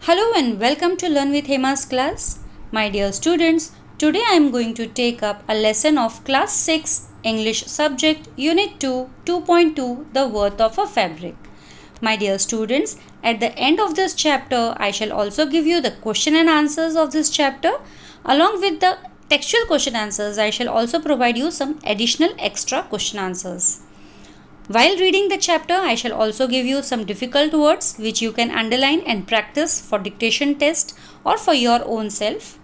Hello and welcome to Learn with Hema's class. My dear students, today I am going to take up a lesson of class 6 English subject Unit 2 2.2 The Worth of a Fabric. My dear students, at the end of this chapter I shall also give you the question and answers of this chapter. Along with the textual question answers, I shall also provide you some additional extra question answers. While reading the chapter, I shall also give you some difficult words which you can underline and practice for dictation test or for your own self.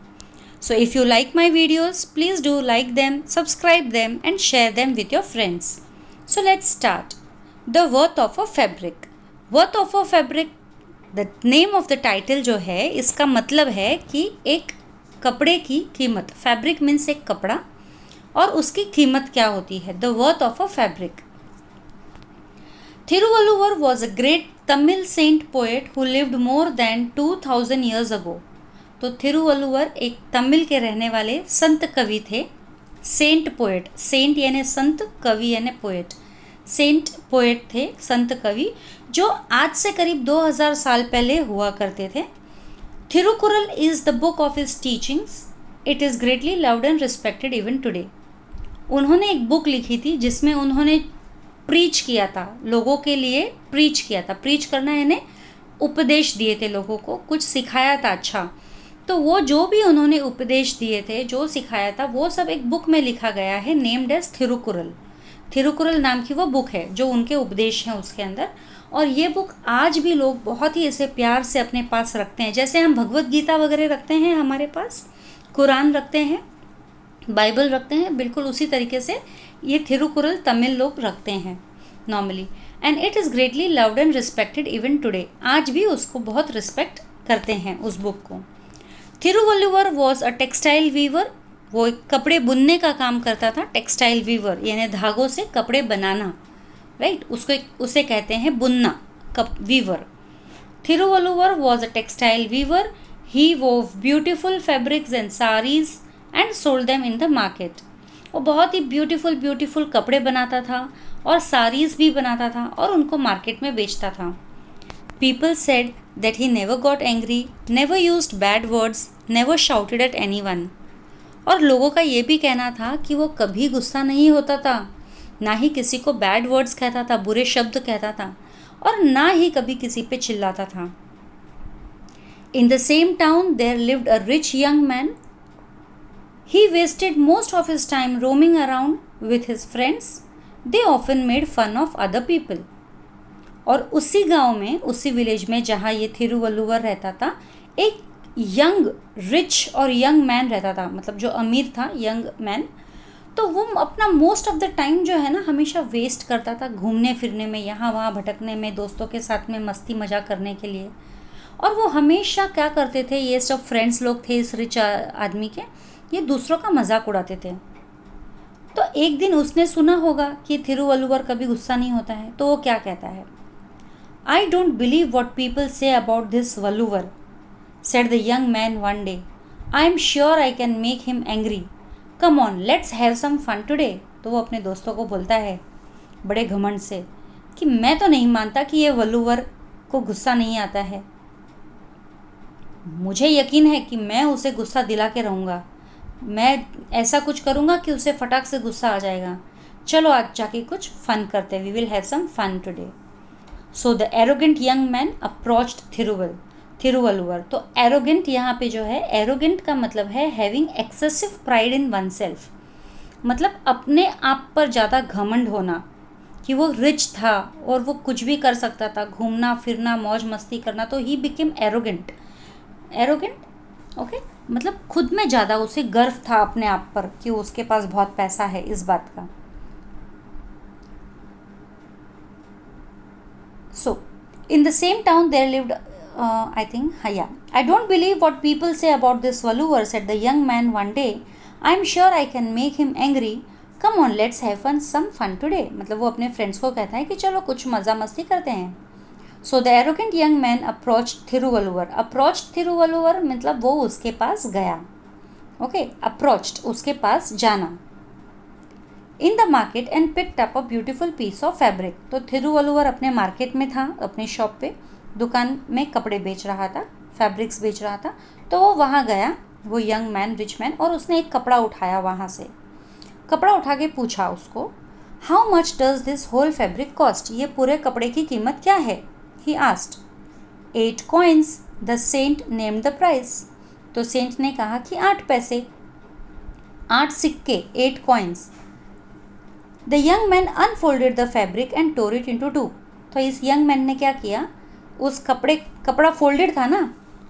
So if you like my videos, please do like them, subscribe them and share them with your friends. So let's start. The worth of a fabric. Worth of a fabric, the name of the title जो है इसका मतलब है कि एक कपड़े की कीमत. फैब्रिक मीन्स एक कपड़ा और उसकी कीमत क्या होती है. The worth of a fabric. Thiruvalluvar was a great Tamil saint poet who lived more than 2000 years ago. तो थिरुवल्लुवर एक तमिल के रहने वाले संत कवि थे. सेंट पोएट, सेंट यानी संत, कवि यानी पोएट. सेंट पोएट थे, संत कवि, जो आज से करीब 2000 साल पहले हुआ करते थे. Thirukkural is the book of his teachings. It is greatly loved and respected even today. उन्होंने एक बुक लिखी थी जिसमें उन्होंने प्रीच किया था, लोगों के लिए प्रीच किया था. प्रीच करना यानी उपदेश दिए थे, लोगों को कुछ सिखाया था. अच्छा, तो वो जो भी उन्होंने उपदेश दिए थे, जो सिखाया था, वो सब एक बुक में लिखा गया है, नेम्ड एज थिरुकुरल. थिरुकुरल नाम की वो बुक है जो उनके उपदेश हैं उसके अंदर. और ये बुक आज भी लोग बहुत ही ऐसे प्यार से अपने पास रखते हैं. जैसे हम भगवत गीता वगैरह रखते हैं हमारे पास, कुरान रखते हैं, बाइबल रखते हैं, बिल्कुल उसी तरीके से ये थिरुकुरल तमिल लोग रखते हैं normally. And it is greatly loved and respected even today. आज भी उसको बहुत रिस्पेक्ट करते हैं उस बुक को. Thiruvalluvar was a textile weaver. वो एक कपड़े बुनने का काम करता था. टेक्सटाइल वीवर यानी धागों से कपड़े बनाना, राइट. उसे कहते हैं बुनना, weaver. Thiruvalluvar was a textile weaver. He wove beautiful fabrics and saris and sold them in the market. वो बहुत ही ब्यूटीफुल कपड़े बनाता था और साड़ीज़ भी बनाता था और उनको मार्केट में बेचता था. People said that he never got angry, never used bad words, never shouted at anyone. और लोगों का ये भी कहना था कि वो कभी गुस्सा नहीं होता था, ना ही किसी को बैड वर्ड्स कहता था, बुरे शब्द कहता था, और ना ही कभी किसी पे चिल्लाता था. In the same town there lived a rich young man. He wasted most of his time roaming around with his friends. They often made fun of other people. और उसी गांव में, उसी विलेज में जहाँ ये थिरुवल्लुवर रहता था, एक यंग रिच और यंग मैन रहता था. मतलब जो अमीर था, यंग मैन. तो वो अपना मोस्ट ऑफ द टाइम जो है ना हमेशा वेस्ट करता था घूमने फिरने में, यहाँ वहाँ भटकने में, दोस्तों के साथ में मस्ती मजा करने के लिए. और वो हमेशा क्या करते थे, ये सब फ्रेंड्स लोग थे इस रिच आदमी के, ये दूसरों का मजाक उड़ाते थे. तो एक दिन उसने सुना होगा कि थिरुवल्लुवर कभी गुस्सा नहीं होता है. तो वो क्या कहता है, I don't believe what people say about this Valluvar, said the young man one day. I am sure I can make him angry. Come on, let's have some fun today. तो वो अपने दोस्तों को बोलता है बड़े घमंड से कि मैं तो नहीं मानता कि ये वल्लुवर को गुस्सा नहीं आता है. मुझे यकीन है कि मैं उसे गुस्सा दिला के रहूँगा. मैं ऐसा कुछ करूँगा कि उसे फटाक से गुस्सा आ जाएगा. चलो आज जाके कुछ फन करते हैं. We will have some fun today. So the arrogant young man approached Thiruvalluvar. तो एरोगेंट यहाँ पे जो है, एरोगेंट का मतलब है having excessive pride in one self. मतलब अपने आप पर ज़्यादा घमंड होना, कि वो रिच था और वो कुछ भी कर सकता था, घूमना फिरना मौज मस्ती करना. तो ही बिकेम एरोगेंट. ओके, मतलब खुद में ज़्यादा उसे गर्व था अपने आप पर कि उसके पास बहुत पैसा है, इस बात का. So in the same town there lived, I think, I don't believe what people say about this Valluvar, said the young man one day. I am sure I can make him angry. Come on, let's have some fun today. मतलब वो अपने friends को कहता है कि चलो कुछ मज़ा मस्ती करते हैं. सो the arrogant young man approached Thiruvalluvar. Approached Thiruvalluvar मतलब वो उसके पास गया. ओके, अप्रोच्ड उसके पास जाना. In the market and picked up a beautiful piece of fabric. तो थिरुवल्लुवर अपने मार्केट में था, अपने शॉप पे, दुकान में कपड़े बेच रहा था. फैब्रिक्स बेच रहा था। तो वो वहाँ गया, वो यंग मैन, रिच मैन, और उसने एक कपड़ा उठाया वहाँ से। कपड़ा उठा के पूछा उसको, how much does this whole fabric cost, ये पूरे कपड़े की कीमत क्या है? He asked. 8 coins, the saint named the price. तो सेंट ने कहा कि 8 पैसे, 8 सिक्के, 8 coins। The young man unfolded the fabric and tore it into two. तो इस यंग मैन ने क्या किया, उस कपड़ा फोल्डेड था ना,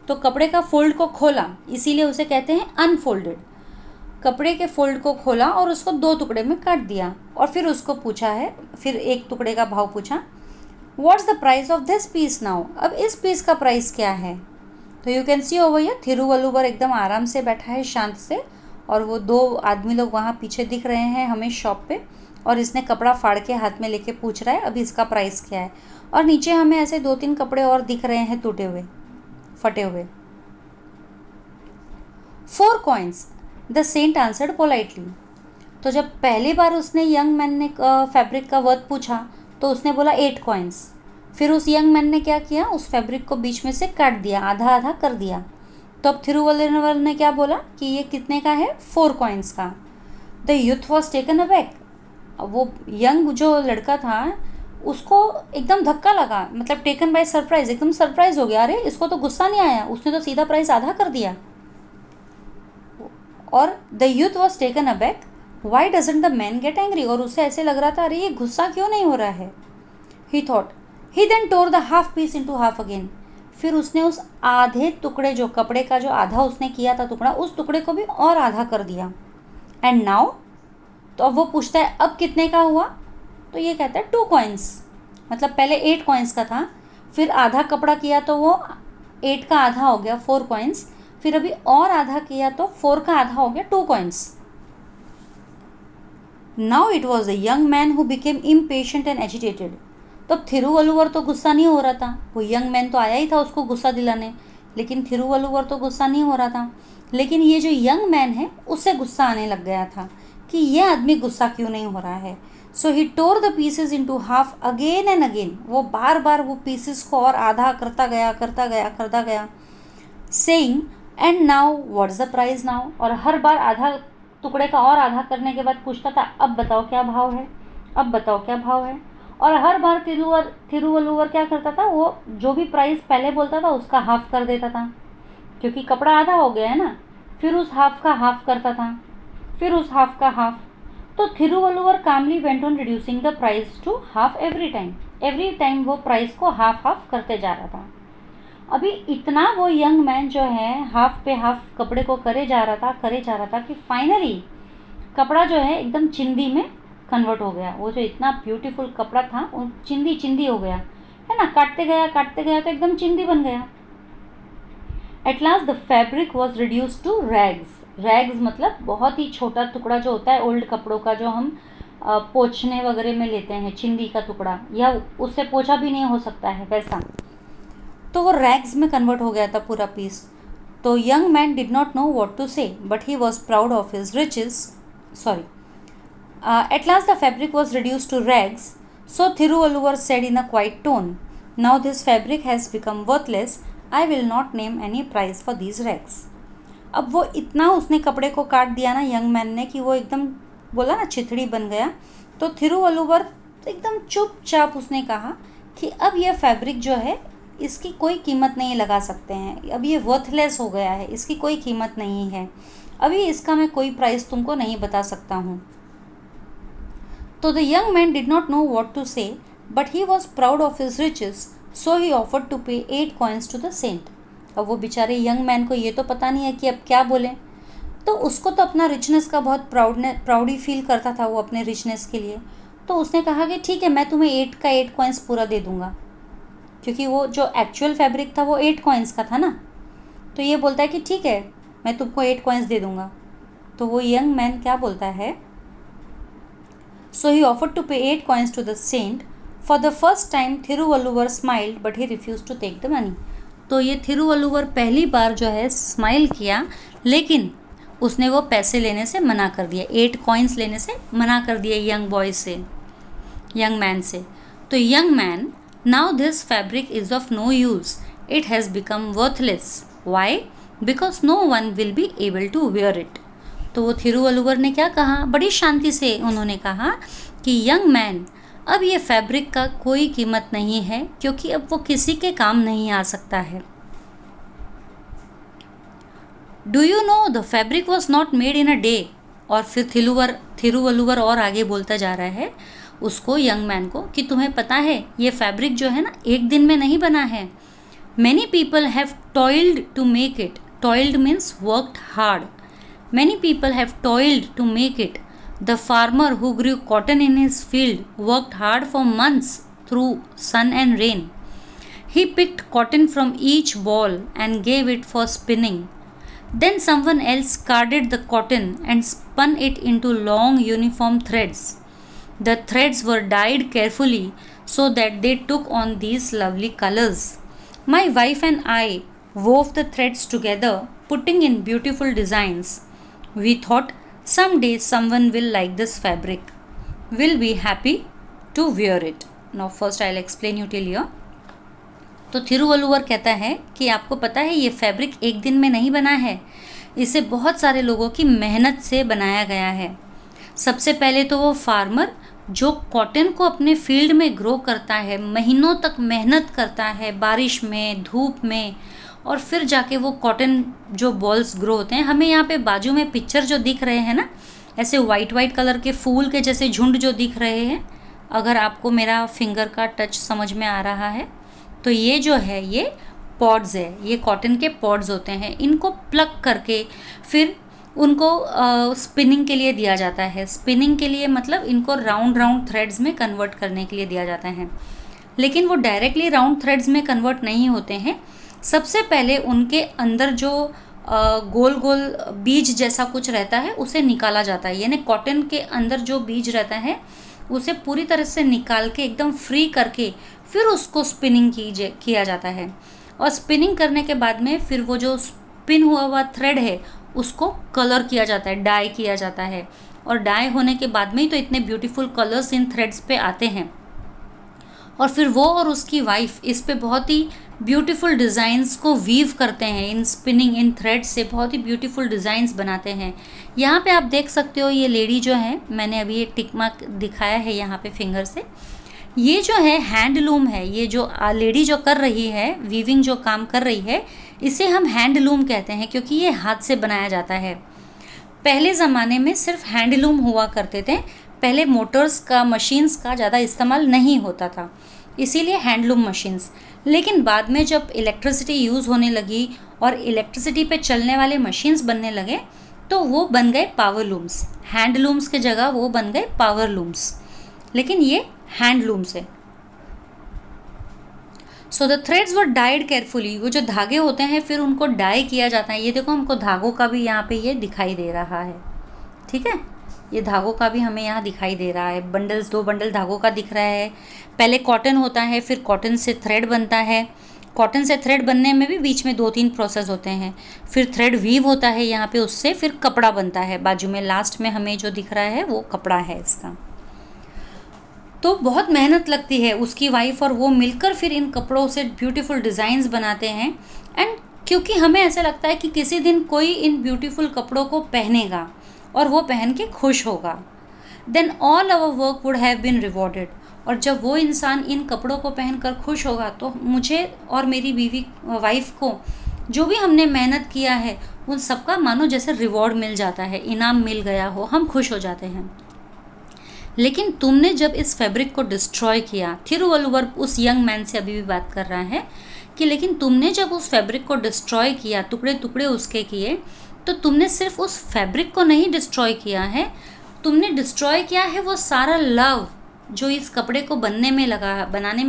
तो कपड़े का फोल्ड को खोला, इसीलिए उसे कहते हैं अनफोल्डेड। कपड़े के फोल्ड को खोला और उसको 2 टुकड़े में काट दिया, और फिर उसको पूछा है, फिर एक टुकड़े का भाव पूछा, what's the price of this piece now, अब इस पीस का प्राइस क्या है? तो you can see over here, Thiruvalluvar एकदम आराम से बैठा है, शांत से, और वो 2 आदमी लोग वहाँ पीछे दिख रहे हैं हमें शॉप पे, और इसने कपड़ा फाड़ के हाथ में लेके पूछ रहा है अभी इसका प्राइस क्या है। और नीचे हमें ऐसे 2-3 कपड़े और दिख रहे हैं टूटे हुए, फटे हुए। 4 coins, the saint answered politely. तो जब पहली बार उसने यंग मैन ने फैब्रिक का वर्थ पूछा तो उसने बोला 8 coins। फिर उस यंग मैन ने क्या किया, उस फैब्रिक को बीच में से काट दिया, आधा आधा कर दिया। तो अब थिरुवल्लुवर ने क्या बोला कि ये कितने का है, 4 coins का। द यूथ वॉज टेकन अबैक। वो यंग जो लड़का था उसको एकदम धक्का लगा, मतलब टेकन बाय सरप्राइज, एकदम सरप्राइज हो गया, अरे इसको तो गुस्सा नहीं आया, उसने तो सीधा प्राइस आधा कर दिया। और the youth was taken aback, why doesn't the man get angry, और उसे ऐसे लग रहा था अरे ये गुस्सा क्यों नहीं हो रहा है। He thought, he then tore the half piece into half again. फिर उसने उस आधे टुकड़े, जो कपड़े का जो आधा उसने किया था टुकड़ा, उस टुकड़े को भी और आधा कर दिया। एंड नाउ, तो अब वो पूछता है अब कितने का हुआ, तो ये कहता है 2 coins, मतलब पहले 8 coins का था, फिर आधा कपड़ा किया तो वो 8 का आधा हो गया 4 coins, फिर अभी और आधा किया तो 4 का आधा हो गया 2 coins। Now it was the young man who became impatient and agitated. तो अब थिरुवल्लुवर तो गुस्सा नहीं हो रहा था, वो यंग मैन तो आया ही था उसको गुस्सा दिलाने, लेकिन थिरुवल्लुवर तो गुस्सा नहीं हो रहा था। लेकिन ये जो यंग मैन है उससे गुस्सा आने लग गया था कि ये आदमी गुस्सा क्यों नहीं हो रहा है। So he tore the pieces into half again and again. वो बार बार वो पीसेस को और आधा करता गया, saying and now what's the price now. और हर बार आधा टुकड़े का और आधा करने के बाद पूछता था अब बताओ क्या भाव है, अब बताओ क्या भाव है। और हर बार थिरुवल्लुवर क्या करता था, वो जो भी प्राइस पहले बोलता था उसका हाफ कर देता था, क्योंकि कपड़ा आधा हो गया है ना। फिर उस हाफ का हाफ करता था, फिर उस हाफ का हाफ। तो Thiruvalluvar calmly went on reducing the price to half every time वो प्राइस को हाफ हाफ करते जा रहा था। अभी इतना वो यंग मैन जो है हाफ पे हाफ कपड़े को करे जा रहा था कि फाइनली कपड़ा जो है एकदम चिंदी में कन्वर्ट हो गया। वो जो इतना ब्यूटीफुल कपड़ा था वो चिंदी हो गया है ना, काटते गया तो एकदम चिंदी बन गया। At last the fabric was reduce to rags मतलब बहुत ही छोटा टुकड़ा जो होता है ओल्ड कपड़ों का, जो हम पोंछने वगैरह में लेते हैं, चिंदी का टुकड़ा, या उससे पोछा भी नहीं हो सकता है वैसा। तो वो रैग्स में कन्वर्ट हो गया था पूरा पीस। तो young man did not know what to say, but he was proud of his riches. At last the fabric was reduced to rags. So Thiruvalluvar said in a quiet tone, now this fabric has become worthless. I will not name any price for these rags. अब वो इतना उसने कपड़े को काट दिया ना young man ने कि वो एकदम बोला ना चिथड़ी बन गया। तो थिरुवल्लुवर एकदम चुपचाप उसने कहा कि अब ये फैब्रिक जो है इसकी कोई कीमत नहीं लगा सकते हैं, अब ये वर्थलेस हो गया है, इसकी कोई कीमत नहीं है, अभी इसका मैं कोई प्राइस तुमको नहीं बता सकता हूँ। तो the young man did not know what to say, but he was proud of his riches, so he offered to pay 8 coins to the saint. अब वो बेचारे यंग मैन को ये तो पता नहीं है कि अब क्या बोले, तो उसको तो अपना रिचनेस का बहुत प्राउडी फील करता था वो अपने रिचनेस के लिए। तो उसने कहा कि ठीक है मैं तुम्हें 8 का 8 कॉइन्स पूरा दे दूँगा, क्योंकि वो जो एक्चुअल फैब्रिक था वो 8 कॉइन्स का था ना। तो ये बोलता है कि ठीक है मैं तुमको 8 कॉइन्स दे दूँगा। तो वो यंग मैन क्या बोलता है, So he offered to pay 8 coins to the saint. For the first time Thiruvalluvar smiled, but he refused to take the money. तो ये थिरुवल्लुवर पहली बार जो है स्माइल किया, लेकिन उसने वो पैसे लेने से मना कर दिया, 8 कॉइन्स लेने से मना कर दिया यंग मैन से। तो young man, now this fabric is of no use it has become worthless. Why? Because no one will be able to wear it. तो वो थिरुवल्लुवर ने क्या कहा, बड़ी शांति से उन्होंने कहा कि यंग मैन, अब ये फैब्रिक का कोई कीमत नहीं है क्योंकि अब वो किसी के काम नहीं आ सकता है. Do you know the fabric was not made in a day. और फिर थिरुवल्लुवर और आगे बोलता जा रहा है उसको, यंग मैन को, कि तुम्हें पता है ये फैब्रिक जो है ना एक दिन में नहीं बना है. Many people have toiled to make it. Toiled means worked hard. Many people have toiled to make it. The farmer who grew cotton in his field worked hard for months through sun and rain. He picked cotton from each boll and gave it for spinning. Then someone else carded the cotton and spun it into long uniform threads. The threads were dyed carefully so that they took on these lovely colors. My wife and I wove the threads together, putting in beautiful designs. We thought someday someone will like this fabric, will be happy to wear it. Now first I'll explain you till here. तो थिरुवल्लुवर कहता है कि आपको पता है ये fabric एक दिन में नहीं बना है, इसे बहुत सारे लोगों की मेहनत से बनाया गया है. सबसे पहले तो वो फार्मर जो कॉटन को अपने फील्ड में ग्रो करता है, महीनों तक मेहनत करता है बारिश में, धूप में, और फिर जाके वो कॉटन जो बॉल्स ग्रो होते हैं. हमें यहाँ पे बाजू में पिक्चर जो दिख रहे हैं ना, ऐसे वाइट कलर के फूल के जैसे झुंड जो दिख रहे हैं, अगर आपको मेरा फिंगर का टच समझ में आ रहा है तो ये जो है ये पॉड्स है, ये कॉटन के पॉड्स होते हैं. इनको प्लग करके फिर उनको स्पिनिंग के लिए दिया जाता है. स्पिनिंग के लिए मतलब इनको राउंड थ्रेड्स में कन्वर्ट करने के लिए दिया जाता है. लेकिन वो डायरेक्टली राउंड थ्रेड्स में कन्वर्ट नहीं होते हैं. सबसे पहले उनके अंदर जो गोल बीज जैसा कुछ रहता है उसे निकाला जाता है. यानी कॉटन के अंदर जो बीज रहता है उसे पूरी तरह से निकाल के एकदम फ्री करके फिर उसको स्पिनिंग किया जाता है. और स्पिनिंग करने के बाद में फिर वो जो स्पिन हुआ थ्रेड है उसको कलर किया जाता है, डाई किया जाता है. और डाई होने के बाद में ही तो इतने ब्यूटीफुल कलर्स इन थ्रेड्स पे आते हैं. और फिर वो और उसकी वाइफ इस पे बहुत ही ब्यूटीफुल डिज़ाइंस को वीव करते हैं. इन स्पिनिंग इन थ्रेड से बहुत ही ब्यूटीफुल डिज़ाइंस बनाते हैं. यहाँ पे आप देख सकते हो ये लेडी जो है, मैंने अभी ये टिक मार्क दिखाया है यहाँ पे फिंगर से, ये जो है हैंडलूम है. ये जो लेडी जो कर रही है, वीविंग जो काम कर रही है, इसे हम हैंडलूम कहते हैं क्योंकि ये हाथ से बनाया जाता है. पहले ज़माने में सिर्फ हैंडलूम हुआ करते थे. पहले मोटर्स का, मशीन्स का ज़्यादा इस्तेमाल नहीं होता था, इसीलिए हैंडलूम मशीन्स. लेकिन बाद में जब इलेक्ट्रिसिटी यूज़ होने लगी और इलेक्ट्रिसिटी पे चलने वाले मशीन्स बनने लगे तो वो बन गए पावर लूम्स. हैंडलूम्स के जगह वो बन गए पावर लूम्स, लेकिन ये हैंडलूम्स है. So the threads were died carefully. वो जो धागे होते हैं फिर उनको डाई किया जाता है. ये देखो हमको धागों का भी यहाँ पे ये दिखाई दे रहा है, ठीक है, ये धागों का भी हमें यहाँ दिखाई दे रहा है. बंडल्स, 2 बंडल धागों का दिख रहा है. पहले कॉटन होता है, फिर कॉटन से थ्रेड बनता है. कॉटन से थ्रेड बनने में भी बीच में 2-3 प्रोसेस होते हैं. फिर थ्रेड वीव होता है यहाँ पे, उससे फिर कपड़ा बनता है. बाजू में लास्ट में हमें जो दिख रहा है वो कपड़ा है इसका. तो बहुत मेहनत लगती है. उसकी वाइफ और वो मिलकर फिर इन कपड़ों से ब्यूटीफुल डिज़ाइंस बनाते हैं. एंड क्योंकि हमें ऐसा लगता है कि किसी दिन कोई इन ब्यूटीफुल कपड़ों को पहनेगा और वो पहन के खुश होगा, then all our work would have been rewarded. और जब वो इंसान इन कपड़ों को पहनकर खुश होगा तो मुझे और मेरी बीवी वाइफ को जो भी हमने मेहनत किया है उन सबका मानो जैसे रिवॉर्ड मिल जाता है, इनाम मिल गया हो, हम खुश हो जाते हैं. लेकिन तुमने जब इस फैब्रिक को डिस्ट्रॉय किया, थिरुवल्लुवर उस यंग मैन से अभी भी बात कर रहा है कि लेकिन तुमने जब उस फैब्रिक को डिस्ट्रॉय किया, टुकड़े टुकड़े उसके किए, तो तुमने सिर्फ उस फैब्रिक को नहीं डिस्ट्रॉय किया है, तुमने डिस्ट्रॉय किया है वो सारा लव जो इस कपड़े को बनाने में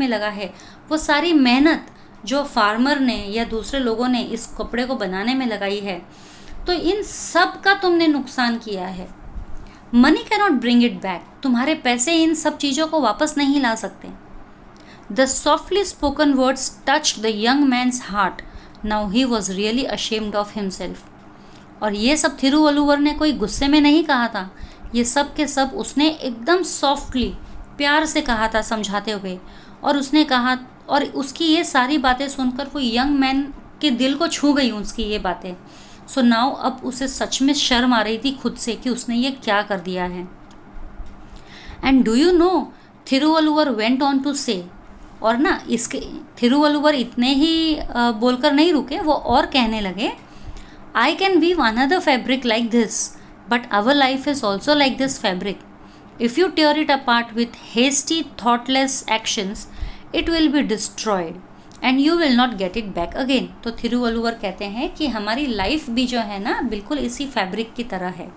लगा है. वो सारी मेहनत जो फार्मर ने या दूसरे लोगों ने इस कपड़े को बनाने में लगाई है, तो इन सब का तुमने नुकसान किया है. Money can not bring it back. तुम्हारे पैसे इन सब चीज़ों को वापस नहीं ला सकते. The softly spoken words touched the young man's heart. Now he was really ashamed of himself. और ये सब थिरुवल्लुवर ने कोई गुस्से में नहीं कहा था, ये सब के सब उसने एकदम सॉफ्टली, प्यार से कहा था, समझाते हुए. और उसने कहा और उसकी ये सारी बातें सुनकर वो यंग मैन के दिल को छू गई उसकी ये बातें। सो नाउ अब उसे सच में शर्म आ रही थी खुद से कि उसने ये क्या कर दिया है। And do you know, Thiruvalluvar went on to say, और ना इसके थिरुवल्लुवर इतने ही बोलकर नहीं रुके, वो और कहने लगे, I can weave another fabric like this, but our life is also like this fabric. If you tear it apart with hasty, thoughtless actions, it will be destroyed and you will not get it back again. तो थिरुवल्लुवर कहते हैं कि हमारी life भी जो है ना बिल्कुल इसी फैब्रिक की तरह है.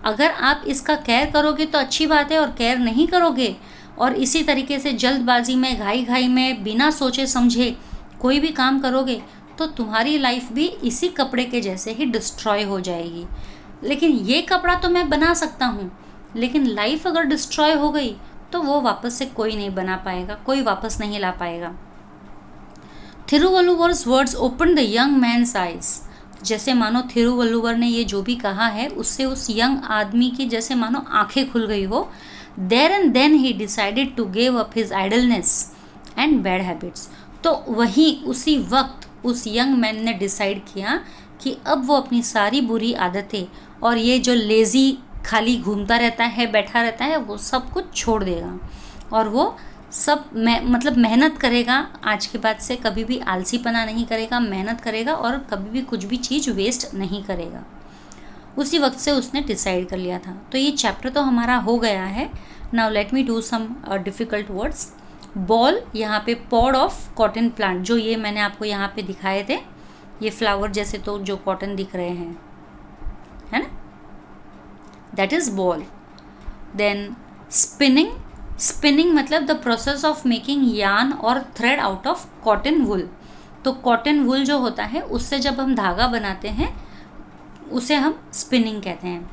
अगर आप इसका केयर करोगे तो अच्छी बात है, और केयर नहीं करोगे और इसी तरीके से जल्दबाजी में, घाई घाई में, बिना सोचे समझे कोई भी काम करोगे तो तुम्हारी लाइफ भी इसी कपड़े के जैसे ही डिस्ट्रॉय हो जाएगी. लेकिन ये कपड़ा तो मैं बना सकता हूँ, लेकिन लाइफ अगर डिस्ट्रॉय हो गई तो वो वापस से कोई नहीं बना पाएगा, कोई वापस नहीं ला पाएगा. Thiruvalluvar's words open the young man's eyes. जैसे मानो थिरुवल्लुवर ने ये जो भी कहा है उससे उस यंग आदमी की जैसे मानो आंखें खुल गई हो. There and then he decided to give up his idleness and bad habits. तो वहीं उसी वक्त उस यंग मैन ने डिसाइड किया कि अब वो अपनी सारी बुरी आदतें और ये जो लेज़ी खाली घूमता रहता है, बैठा रहता है, वो सब कुछ छोड़ देगा और वो सब मतलब मेहनत करेगा. आज के बाद से कभी भी आलसीपना नहीं करेगा, मेहनत करेगा और कभी भी कुछ भी चीज़ वेस्ट नहीं करेगा. उसी वक्त से उसने डिसाइड कर लिया था. तो ये चैप्टर तो हमारा हो गया है. Now let me do some difficult words. Ball, यहाँ पे पॉड ऑफ कॉटन प्लांट, जो ये मैंने आपको यहाँ पे दिखाए थे, ये फ्लावर जैसे तो जो कॉटन दिख रहे हैं, है ना, that is ball. Then spinning. Spinning मतलब the process of making yarn or thread out of cotton wool. तो cotton wool जो होता है उससे जब हम धागा बनाते हैं उसे हम spinning कहते हैं.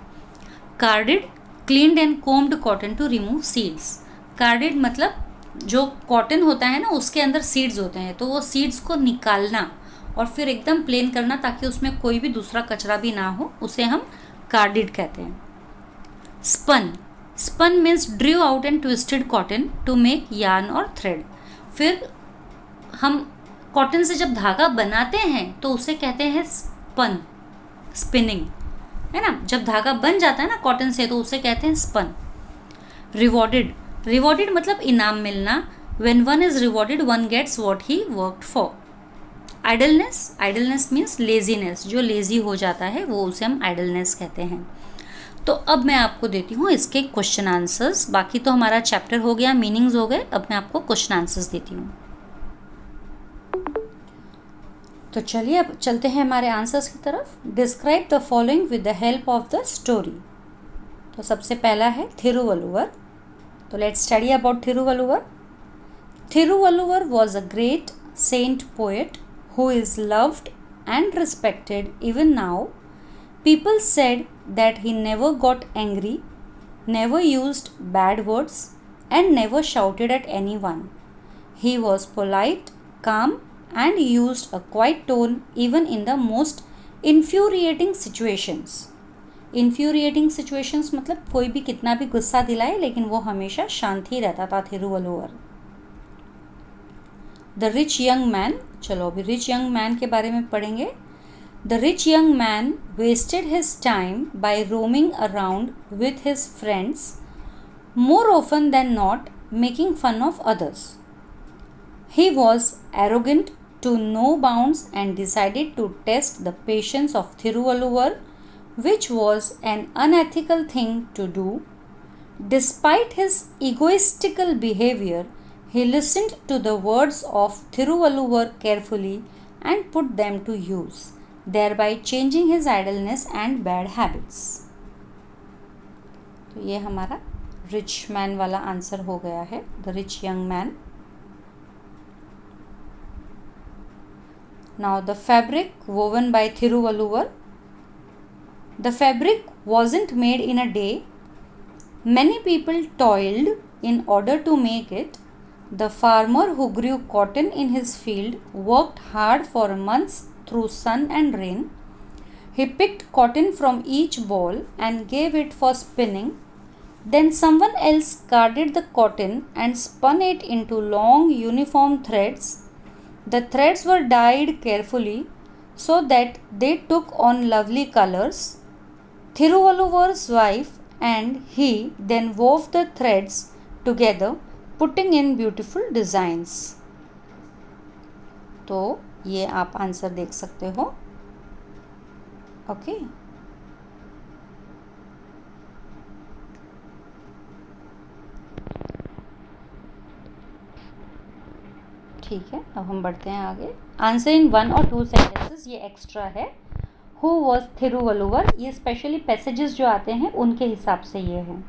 Carded, cleaned and combed cotton to remove seeds. Carded मतलब जो cotton होता है ना उसके अंदर seeds होते हैं, तो वो seeds को निकालना और फिर एकदम प्लेन करना ताकि उसमें कोई भी दूसरा कचरा भी ना हो, उसे हम carded कहते हैं. Spun. Spun means drew out and twisted cotton to make yarn or thread. फिर हम कॉटन से जब धागा बनाते हैं तो उसे कहते हैं स्पन, स्पिनिंग, है ना. जब धागा बन जाता है ना कॉटन से तो उसे कहते हैं स्पन. रिवॉर्डेड. रिवॉर्डेड मतलब इनाम मिलना. When one is rewarded, one gets what he worked for. Idleness. Idleness means laziness. जो लेजी हो जाता है वो उसे हम आइडलनेस कहते हैं. तो अब मैं आपको देती हूँ इसके क्वेश्चन आंसर्स. बाकी तो हमारा चैप्टर हो गया, मीनिंग्स हो गए. अब मैं आपको क्वेश्चन आंसर्स देती हूँ. तो चलिए अब चलते हैं हमारे आंसर्स की तरफ. Describe the following with the help of the story. तो सबसे पहला है थिरुवल्लुवर. तो let's study about Thiruvalluvar. Thiruvalluvar was a great saint poet who is loved and respected even now. People said that he never got angry, never used bad words, and never shouted at anyone. He was polite, calm, and used a quiet tone even in the most infuriating situations. Infuriating situations मतलब कोई भी कितना भी गुस्सा दिलाए लेकिन वो हमेशा शांत ही रहता था Thiruvalluvar. The rich young man. चलो अभी रिच यंग मैन के बारे में पढ़ेंगे. The rich young man wasted his time by roaming around with his friends, more often than not making fun of others. He was arrogant to no bounds and decided to test the patience of Thiruvalluvar, which was an unethical thing to do. Despite his egoistical behavior, he listened to the words of Thiruvalluvar carefully and put them to use, thereby changing his idleness and bad habits. तो ये हमारा rich man वाला answer हो गया है, the rich young man. Now the fabric woven by Thiruvalluvar. The fabric wasn't made in a day. Many people toiled in order to make it. The farmer who grew cotton in his field worked hard for months through sun and rain. He picked cotton from each ball and gave it for spinning. Then someone else carded the cotton and spun it into long uniform threads. The threads were dyed carefully so that they took on lovely colors. Thiruvalluvar's wife and he then wove the threads together, putting in beautiful designs. तो ये आप answer देख सकते हो. Okay. ठीक है, अब हम बढ़ते हैं आगे. आंसर इन 1 और 2 सेंटेंसेस, ये एक्स्ट्रा है. हु वॉज थिरुवल्लुवर, ये स्पेशली पैसेजेस जो आते हैं उनके हिसाब से ये है.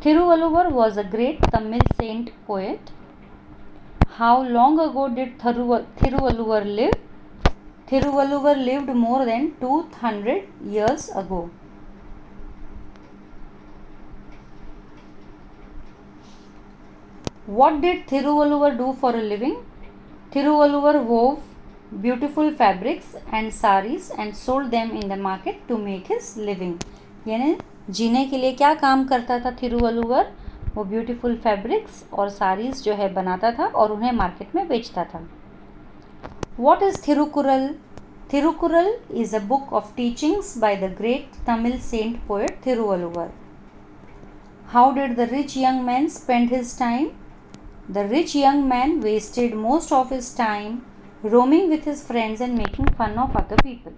Thiruvalluvar was a great Tamil saint poet. How long ago did Thiruvalluvar live? Thiruvalluvar lived more than 200 years ago. What did Thiruvalluvar do for a living? Thiruvalluvar wove beautiful fabrics and saris and sold them in the market to make his living. यानी जीने के लिए क्या काम करता था थिरुवल्लुवर? वो beautiful fabrics और सारीज जो है बनाता था और उन्हें मार्केट में बेचता था. What is Thirukural? Thirukural is a book of teachings by the great Tamil saint poet Thiruvalluvar. How did the rich young man spend his time? The rich young man wasted most of his time roaming with his friends and making fun of other people.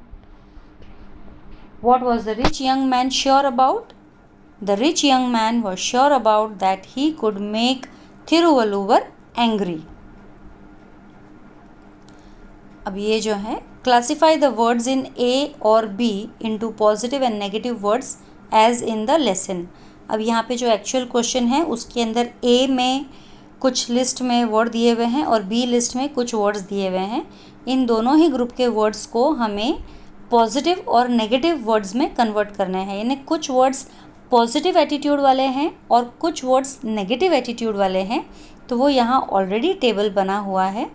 What was the rich young man sure about? The rich young man was sure about that he could make Thiruvalluvar angry. अब ये जो है, classify the words in A or B into positive and negative words as in the lesson. अब यहाँ पे जो actual question है उसके अंदर A में कुछ लिस्ट में वर्ड दिए हुए हैं और बी लिस्ट में कुछ वर्ड्स दिए हुए हैं. इन दोनों ही ग्रुप के वर्ड्स को हमें पॉजिटिव और नेगेटिव वर्ड्स में कन्वर्ट करना है. यानी कुछ वर्ड्स पॉजिटिव एटीट्यूड वाले हैं और कुछ वर्ड्स नेगेटिव एटीट्यूड वाले हैं. तो वो यहाँ ऑलरेडी टेबल बना हुआ है.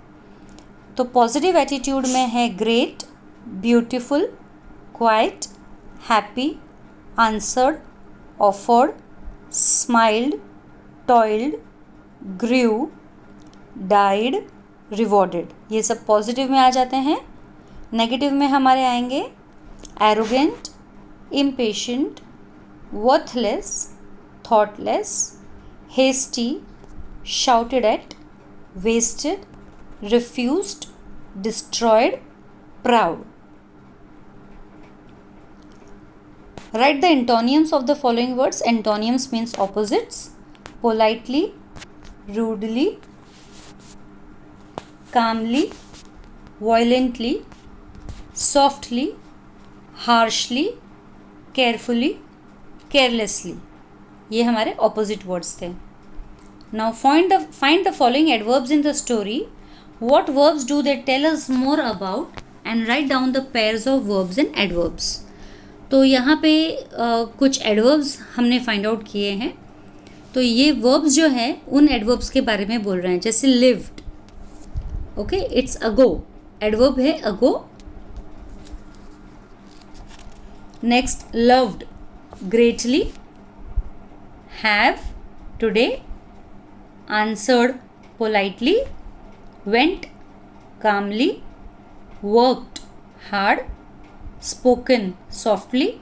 तो पॉजिटिव एटीट्यूड में है great, beautiful, quite, happy, answered, offered, smiled, toiled, grew, died, rewarded. ये सब पॉजिटिव में आ जाते हैं. नेगेटिव में हमारे आएंगे arrogant, impatient, worthless, thoughtless, hasty, shouted at, wasted, refused, destroyed, proud. Write the antonyms of the following words. Antonyms means opposites. Politely, rudely, calmly, violently, softly, harshly, carefully, carelessly. ये हमारे opposite words थे. Now find the following adverbs in the story. What verbs do they tell us more about? And write down the pairs of verbs and adverbs. तो यहाँ पे कुछ adverbs हमने find out किए हैं. तो ये वर्ब्स जो है उन एडवर्ब्स के बारे में बोल रहे हैं. जैसे lived, okay, it's ago, adverb है ago. Next loved, greatly, have, today, answered, politely, went, calmly, worked, hard, spoken, softly,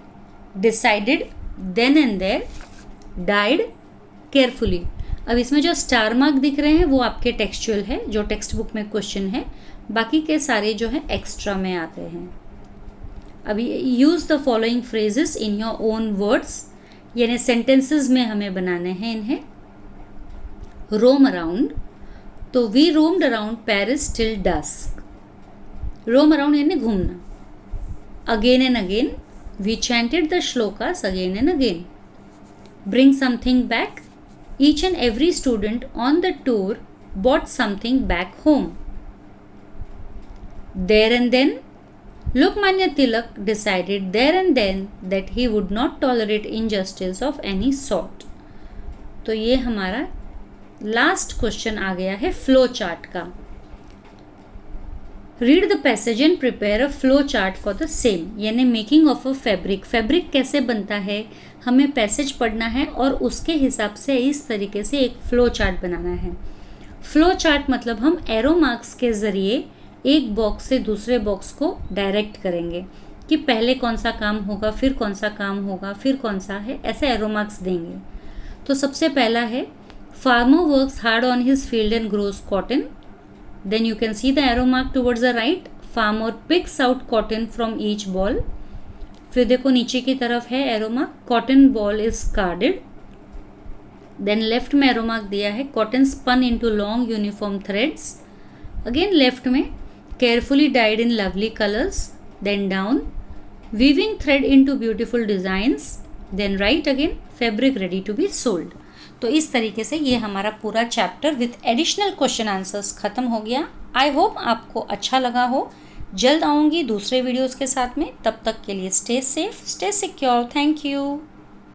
decided, then and there, died, carefully. अब इसमें जो स्टार मार्क दिख रहे हैं वो आपके टेक्सचुअल है, जो टेक्स्ट बुक में क्वेश्चन है. बाकी के सारे जो है एक्स्ट्रा में आते हैं. अभी use the following phrases in your own words, यानी सेंटेंसेस में हमें बनाने हैं इन्हें. रोम अराउंड, तो we roamed around Paris till dusk. Roam around यानी घूमना. Again and again, we chanted the shlokas again and again. Bring something back, each and every student on the tour brought something back home. There and then, Lokmanya Tilak decided there and then that he would not tolerate injustice of any sort. तो ये हमारा last question आ गया है flow chart का. Read the passage and prepare a flow chart for the same, यानी making of a fabric, fabric कैसे बनता है, हमें पैसेज पढ़ना है और उसके हिसाब से इस तरीके से एक फ्लो चार्ट बनाना है। फ्लो चार्ट मतलब हम एरो मार्क्स के ज़रिए एक बॉक्स से दूसरे बॉक्स को डायरेक्ट करेंगे कि पहले कौन सा काम होगा, फिर कौन सा काम होगा, फिर कौन सा है, ऐसे एरो मार्क्स देंगे। तो सबसे पहला है farmer works hard on his field and grows cotton, then you can see the arrow mark towards the right, farmer picks out cotton from each boll. फिर देखो नीचे की तरफ है arrow mark, cotton boll is carded. Then left में arrow mark दिया है, cotton spun into long uniform threads. Again left में carefully dyed in lovely colors, then down weaving thread into beautiful designs, then right again fabric ready to be sold। तो इस तरीके से ये हमारा पूरा chapter with additional question answers खत्म हो गया। आई होप आपको अच्छा लगा हो। जल्द आऊँगी दूसरे वीडियोज़ के साथ में, तब तक के लिए stay safe, stay secure. Thank you.